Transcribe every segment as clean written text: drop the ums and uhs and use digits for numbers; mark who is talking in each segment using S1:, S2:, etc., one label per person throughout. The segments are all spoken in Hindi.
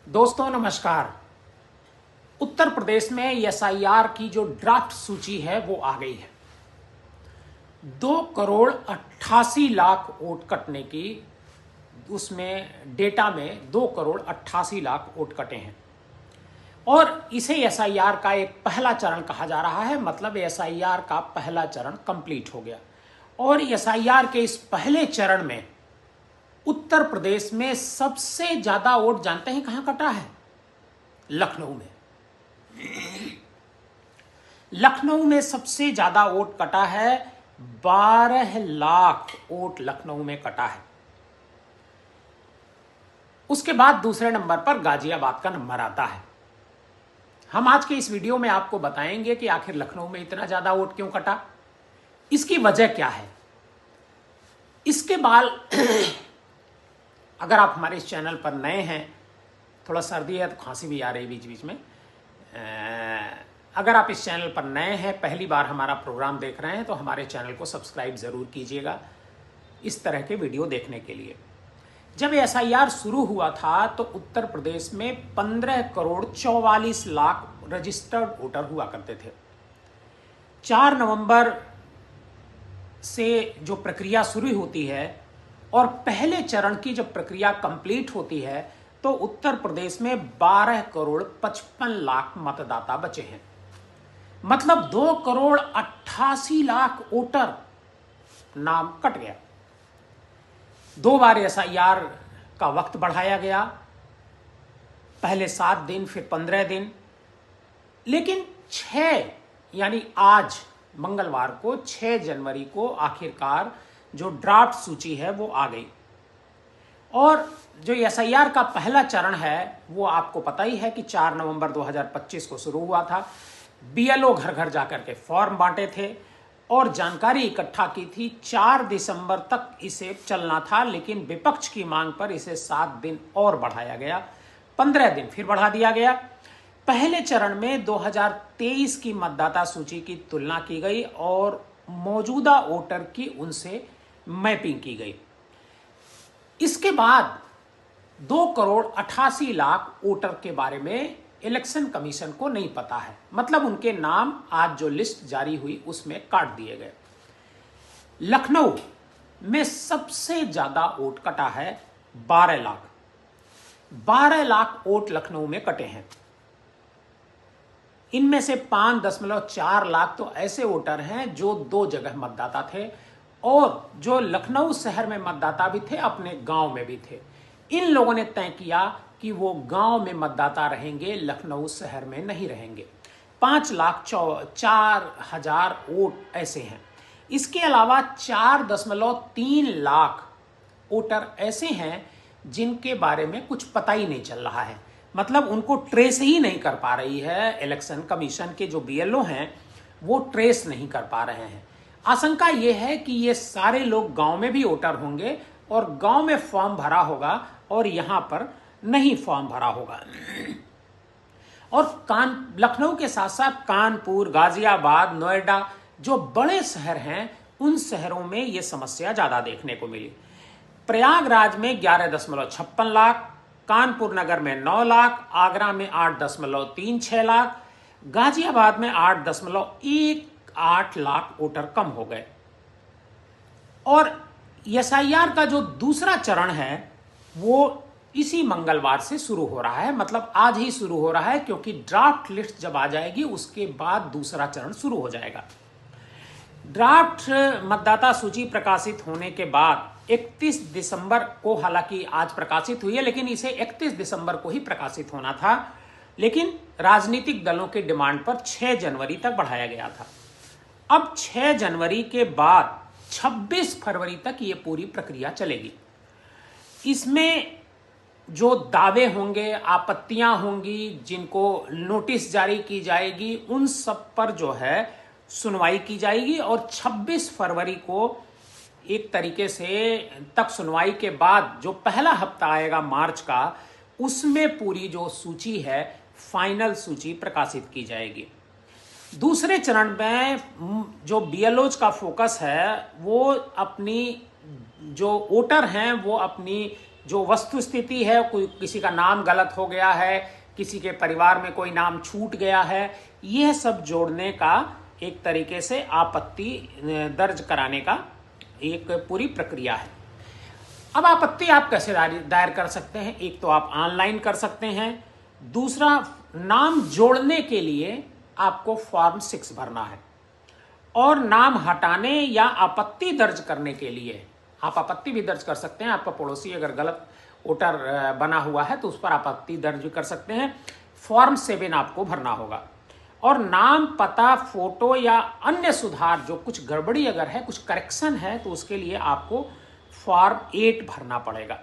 S1: दोस्तों नमस्कार। उत्तर प्रदेश में एसआईआर की जो ड्राफ्ट सूची है वो आ गई है। 2 करोड़ 88 लाख वोट कटने की, उसमें डेटा में 2 करोड़ 88 लाख वोट कटे हैं और इसे एसआईआर का एक पहला चरण कहा जा रहा है। मतलब एसआईआर का पहला चरण कंप्लीट हो गया और एसआईआर के इस पहले चरण में उत्तर प्रदेश में सबसे ज्यादा वोट जानते हैं कहां कटा है? लखनऊ में। लखनऊ में सबसे ज्यादा वोट कटा है। 12 लाख वोट लखनऊ में कटा है। उसके बाद दूसरे नंबर पर गाजियाबाद का नंबर आता है। हम आज के इस वीडियो में आपको बताएंगे कि आखिर लखनऊ में इतना ज्यादा वोट क्यों कटा, इसकी वजह क्या है। इसके बाद अगर आप हमारे इस चैनल पर नए हैं, थोड़ा सर्दी है तो खांसी भी आ रही बीच बीच में, अगर आप इस चैनल पर नए हैं, पहली बार हमारा प्रोग्राम देख रहे हैं, तो हमारे चैनल को सब्सक्राइब ज़रूर कीजिएगा इस तरह के वीडियो देखने के लिए। जब एसआईआर शुरू हुआ था तो उत्तर प्रदेश में 15 करोड़ 44 लाख रजिस्टर्ड वोटर हुआ करते थे। 4 नवंबर से जो प्रक्रिया शुरू होती है और पहले चरण की जब प्रक्रिया कंप्लीट होती है तो उत्तर प्रदेश में 12 करोड़ 55 लाख मतदाता बचे हैं। मतलब 2 करोड़ 88 लाख वोटर नाम कट गया। 2 बार एसआईआर का वक्त बढ़ाया गया, पहले 7 दिन फिर 15 दिन, लेकिन 6 यानी आज मंगलवार को 6 जनवरी को आखिरकार जो ड्राफ्ट सूची है वो आ गई। और जो एसआईआर का पहला चरण है वो आपको पता ही है कि 4 नवंबर 2025 को शुरू हुआ था। बीएलओ घर घर जाकर के फॉर्म बांटे थे और जानकारी इकट्ठा की थी। 4 दिसंबर तक इसे चलना था, लेकिन विपक्ष की मांग पर इसे 7 दिन और बढ़ाया गया, 15 दिन फिर बढ़ा दिया गया। पहले चरण में 2023 की मतदाता सूची की तुलना की गई और मौजूदा वोटर की उनसे मैपिंग की गई। इसके बाद 2 करोड़ 88 लाख वोटर के बारे में इलेक्शन कमीशन को नहीं पता है। मतलब उनके नाम आज जो लिस्ट जारी हुई उसमें काट दिए गए। लखनऊ में सबसे ज्यादा वोट कटा है, 12 लाख। 12 लाख वोट लखनऊ में कटे हैं। इनमें से 5.4 लाख तो ऐसे वोटर हैं जो 2 जगह मतदाता थे और जो लखनऊ शहर में मतदाता भी थे, अपने गांव में भी थे। इन लोगों ने तय किया कि वो गांव में मतदाता रहेंगे, लखनऊ शहर में नहीं रहेंगे। 5,04,000 वोट ऐसे हैं। इसके अलावा 4.3 लाख वोटर ऐसे हैं जिनके बारे में कुछ पता ही नहीं चल रहा है। मतलब उनको ट्रेस ही नहीं कर पा रही है इलेक्शन कमीशन के जो बीएलओ हैं, वो ट्रेस नहीं कर पा रहे हैं। आशंका ये है कि ये सारे लोग गांव में भी वोटर होंगे और गांव में फॉर्म भरा होगा और यहां पर नहीं फॉर्म भरा होगा। और लखनऊ के साथ साथ कानपुर, गाजियाबाद, नोएडा जो बड़े शहर हैं, उन शहरों में ये समस्या ज्यादा देखने को मिली। प्रयागराज में 11.56 लाख, कानपुर नगर में 9 लाख, आगरा में 8.36 लाख, गाजियाबाद में 8.18 लाख वोटर कम हो गए। और एसआईआर का जो दूसरा चरण है वो इसी मंगलवार से शुरू हो रहा है। मतलब आज ही शुरू हो रहा है, क्योंकि ड्राफ्ट लिस्ट जब आ जाएगी उसके बाद दूसरा चरण शुरू हो जाएगा। ड्राफ्ट मतदाता सूची प्रकाशित होने के बाद 31 दिसंबर को, हालांकि आज प्रकाशित हुई है लेकिन इसे 31 दिसंबर को ही प्रकाशित होना था, लेकिन राजनीतिक दलों के डिमांड पर 6 जनवरी तक बढ़ाया गया था। अब 6 जनवरी के बाद 26 फरवरी तक ये पूरी प्रक्रिया चलेगी। इसमें जो दावे होंगे, आपत्तियां होंगी, जिनको नोटिस जारी की जाएगी, उन सब पर जो है सुनवाई की जाएगी और 26 फरवरी को एक तरीके से तक सुनवाई के बाद जो पहला हफ्ता आएगा मार्च का, उसमें पूरी जो सूची है, फाइनल सूची प्रकाशित की जाएगी। दूसरे चरण में जो बीएलओज का फोकस है वो अपनी जो वोटर हैं वो अपनी जो वस्तु स्थिति है, कोई किसी का नाम गलत हो गया है, किसी के परिवार में कोई नाम छूट गया है, यह सब जोड़ने का एक तरीके से आपत्ति दर्ज कराने का एक पूरी प्रक्रिया है। अब आपत्ति आप कैसे दायर कर सकते हैं? एक तो आप ऑनलाइन कर सकते हैं, दूसरा नाम जोड़ने के लिए आपको फॉर्म 6 भरना है, और नाम हटाने या आपत्ति दर्ज करने के लिए आप आपत्ति भी दर्ज कर सकते हैं। आपका पड़ोसी अगर गलत वोटर बना हुआ है तो उस पर आपत्ति दर्ज भी कर सकते हैं। फॉर्म 7 आपको भरना होगा, और नाम, पता, फोटो या अन्य सुधार, जो कुछ गड़बड़ी अगर है, कुछ करेक्शन है, तो उसके लिए आपको फॉर्म 8 भरना पड़ेगा।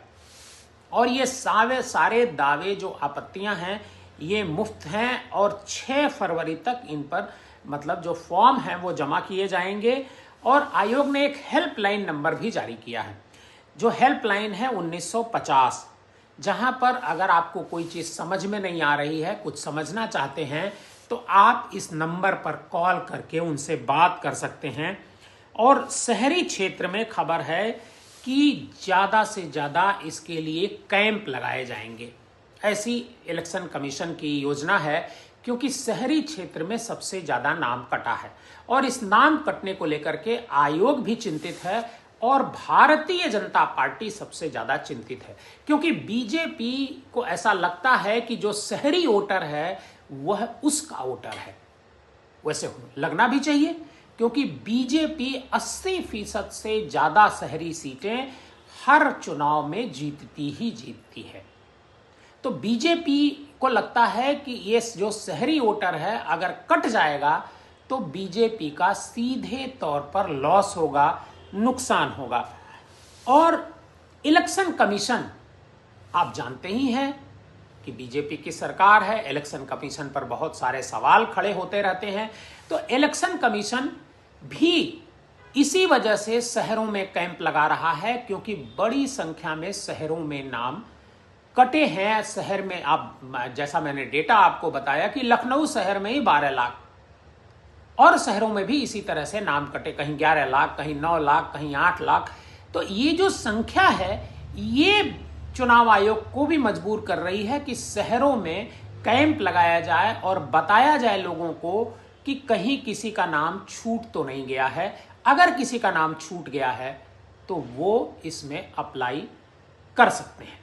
S1: और ये सारे दावे जो आपत्तियां हैं ये मुफ्त हैं, और 6 फरवरी तक इन पर मतलब जो फॉर्म है वो जमा किए जाएंगे। और आयोग ने एक हेल्पलाइन नंबर भी जारी किया है, जो हेल्पलाइन है 1950, जहां पर अगर आपको कोई चीज समझ में नहीं आ रही है, कुछ समझना चाहते हैं, तो आप इस नंबर पर कॉल करके उनसे बात कर सकते हैं। और शहरी क्षेत्र में खबर है कि ज्यादा से ज्यादा इसके लिए कैंप लगाए जाएंगे, ऐसी इलेक्शन कमीशन की योजना है, क्योंकि शहरी क्षेत्र में सबसे ज्यादा नाम कटा है। और इस नाम कटने को लेकर के आयोग भी चिंतित है, और भारतीय जनता पार्टी सबसे ज्यादा चिंतित है, क्योंकि बीजेपी को ऐसा लगता है कि जो शहरी वोटर है वह उसका वोटर है। वैसे लगना भी चाहिए, क्योंकि बीजेपी 80% से ज्यादा शहरी सीटें हर चुनाव में जीतती ही जीतती है। तो बीजेपी को लगता है कि ये जो शहरी वोटर है अगर कट जाएगा तो बीजेपी का सीधे तौर पर लॉस होगा, नुकसान होगा। और इलेक्शन कमीशन, आप जानते ही हैं कि बीजेपी की सरकार है, इलेक्शन कमीशन पर बहुत सारे सवाल खड़े होते रहते हैं। तो इलेक्शन कमीशन भी इसी वजह से शहरों में कैंप लगा रहा है, क्योंकि बड़ी संख्या में शहरों में नाम कटे हैं। शहर में आप, जैसा मैंने डेटा आपको बताया कि लखनऊ शहर में ही 12 लाख, और शहरों में भी इसी तरह से नाम कटे, कहीं 11 लाख, कहीं 9 लाख, कहीं 8 लाख। तो ये जो संख्या है ये चुनाव आयोग को भी मजबूर कर रही है कि शहरों में कैंप लगाया जाए और बताया जाए लोगों को कि कहीं किसी का नाम छूट तो नहीं गया है। अगर किसी का नाम छूट गया है तो वो इसमें अप्लाई कर सकते हैं।